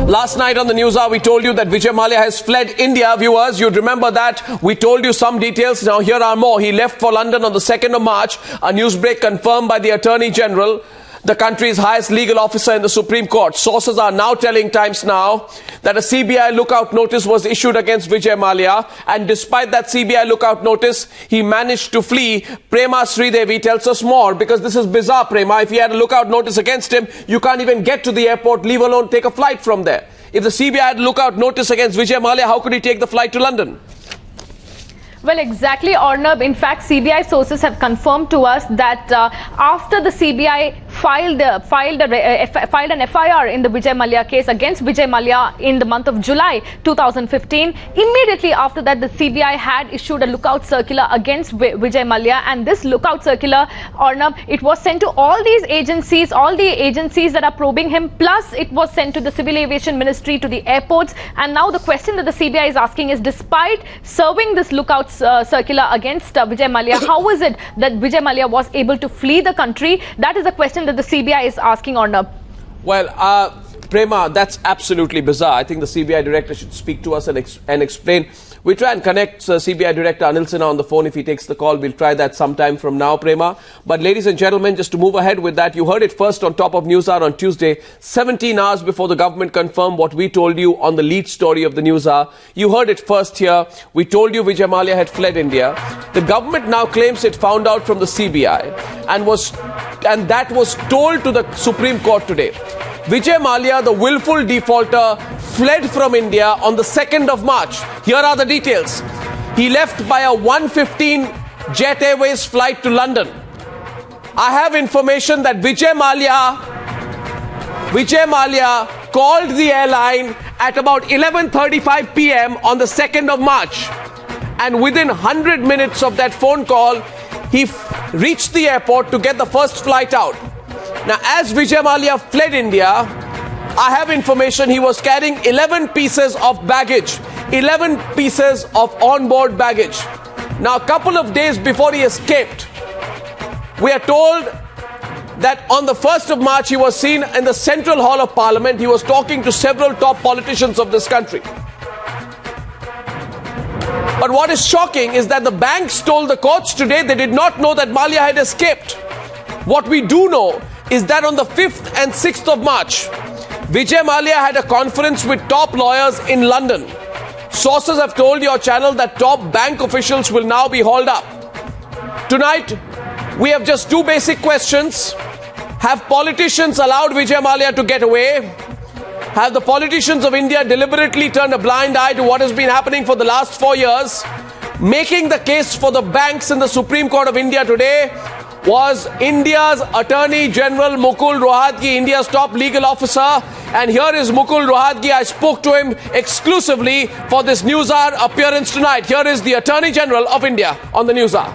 Last night on the Newshour, we told you that Vijay Mallya has fled India. Viewers, you'd remember that. We told you some details. Now here are more. He left for London on the 2nd of March. A newsbreak confirmed by the Attorney General, the country's highest legal officer in the Supreme Court. Sources are now telling Times Now that a CBI lookout notice was issued against Vijay Mallya, and despite that CBI lookout notice, he managed to flee. Prema Sridevi tells us more, because this is bizarre, Prema. If he had a lookout notice against him, you can't even get to the airport, leave alone take a flight from there. If the CBI had a lookout notice against Vijay Mallya, how could he take the flight to London? Well, exactly, Arnab. In fact, CBI sources have confirmed to us that after the CBI filed an FIR in the Vijay Mallya case against Vijay Mallya in the month of July 2015, immediately after that, the CBI had issued a lookout circular against Vijay Mallya, and this lookout circular, Arnab, it was sent to all these agencies, all the agencies that are probing him, plus it was sent to the Civil Aviation Ministry, to the airports. And now the question that the CBI is asking is, despite serving this lookout circular against Vijay Mallya, how is it that Vijay Mallya was able to flee the country? That is a question that the CBI is asking, Arnab. Well, Prema, that's absolutely bizarre. I think the CBI director should speak to us and explain. We try and connect CBI Director Anil Sinha on the phone if he takes the call. We'll try that sometime from now, Prema. But ladies and gentlemen, just to move ahead with that, you heard it first on Top of Newshour on Tuesday, 17 hours before the government confirmed what we told you on the lead story of the Newshour. You heard it first here. We told you Vijay Mallya had fled India. The government now claims it found out from the CBI and that was told to the Supreme Court today. Vijay Mallya, the willful defaulter, fled from India on the 2nd of March. Here are the details. He left by a 1:15 Jet Airways flight to London. I have information that Vijay Mallya called the airline at about 11:35 p.m. on the 2nd of March. And within 100 minutes of that phone call, he reached the airport to get the first flight out. Now, as Vijay Mallya fled India, I have information he was carrying 11 pieces of baggage, 11 pieces of onboard baggage. Now, a couple of days before he escaped, we are told that on the 1st of March, he was seen in the Central Hall of Parliament. He was talking to several top politicians of this country. But what is shocking is that the banks told the courts today they did not know that Mallya had escaped. What we do know is that on the 5th and 6th of March, Vijay Mallya had a conference with top lawyers in London. Sources have told your channel that top bank officials will now be hauled up. Tonight, we have just two basic questions. Have politicians allowed Vijay Mallya to get away? Have the politicians of India deliberately turned a blind eye to what has been happening for the last 4 years? Making the case for the banks in the Supreme Court of India today was India's Attorney General MUKUL ROHTAGI, India's top legal officer. And here is MUKUL ROHTAGI. I spoke to him exclusively for this Newshour appearance tonight. Here is the Attorney General of India on the Newshour.